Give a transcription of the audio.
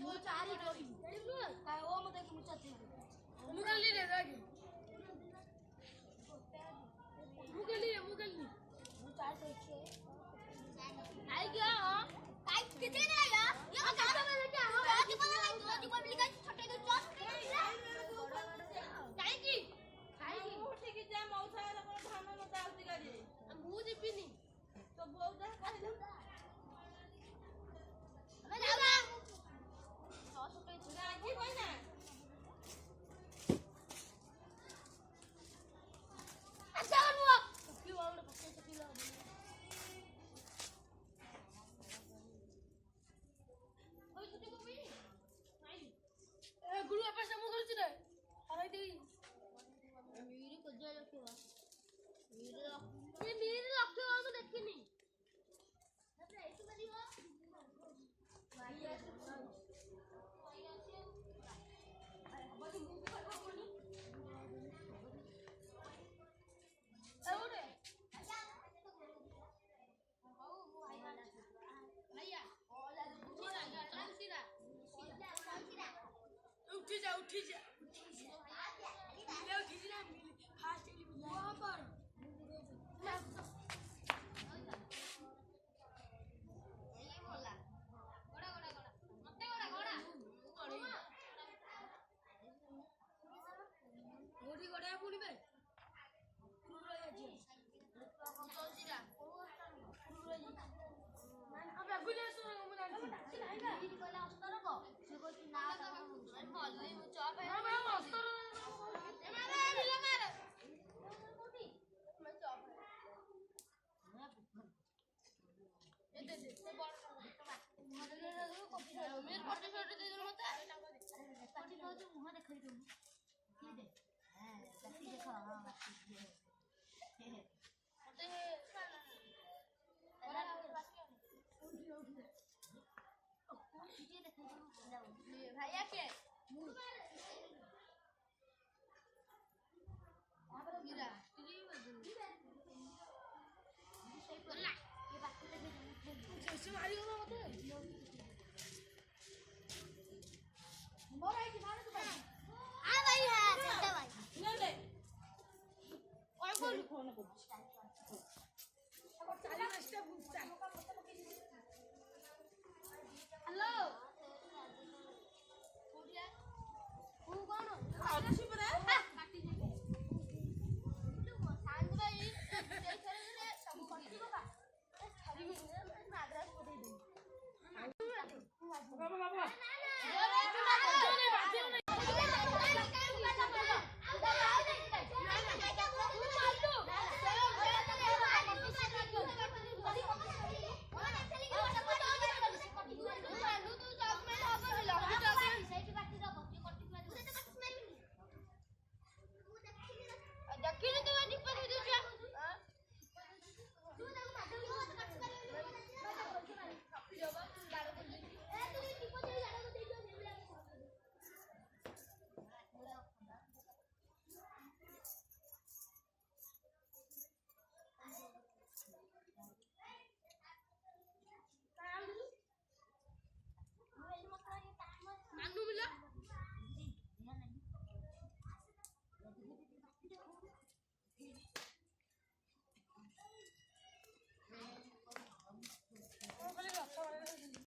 ମୁଁ ଚାରି କରିବି କାଇଁ ଓ ମତେ କି ମୁଁ ଚାରି ମୁଁ ଗଲି ରେ ରାଗି ମୁଁ ଗଲି ମୁଁ ଚାରି କରିଛି आई गया काय किती नाही या या काय म्हणजे हो ती पण नाही ती पण लिखायची छोटे छोटे काय की उठी की जा मौसा आपण धान न दाउती गाडी ମୁଁ ଯିବିନି तो बोउ जा कहले मैं जाऊंगा 100 छोटे राजी होई ना अच्छा वो की वावड़ पक्के से किलो होई छुट्टी को भी नहीं ए गुरु आपे समू करछ रे हराई देई मेरी कज्जा रखियो मेरी रखियो तो देखिनी अरे ऐसे बनी हो भाई उठी जा ले उठी जा मिल फास्ट चली वहां पर ये बोला गोड़ा मते गोड़ा गोड़ी गोड़ा पुणीबे कुरु रही अछि चलजीरा अब गुले सुन मु जानि नहीं कहला अस्तर को से कोई ना मल्ली चॉप है मैं अस्तर ए मारे ढिला मार कोठी मैं चॉप है ए दे से बड़ मेरे पट्टी छोटे दे दो मते पट्टी तो जो मुंह देखै दो की दे हां पट्टी देखो हां पट्टी मते भैया के गिरा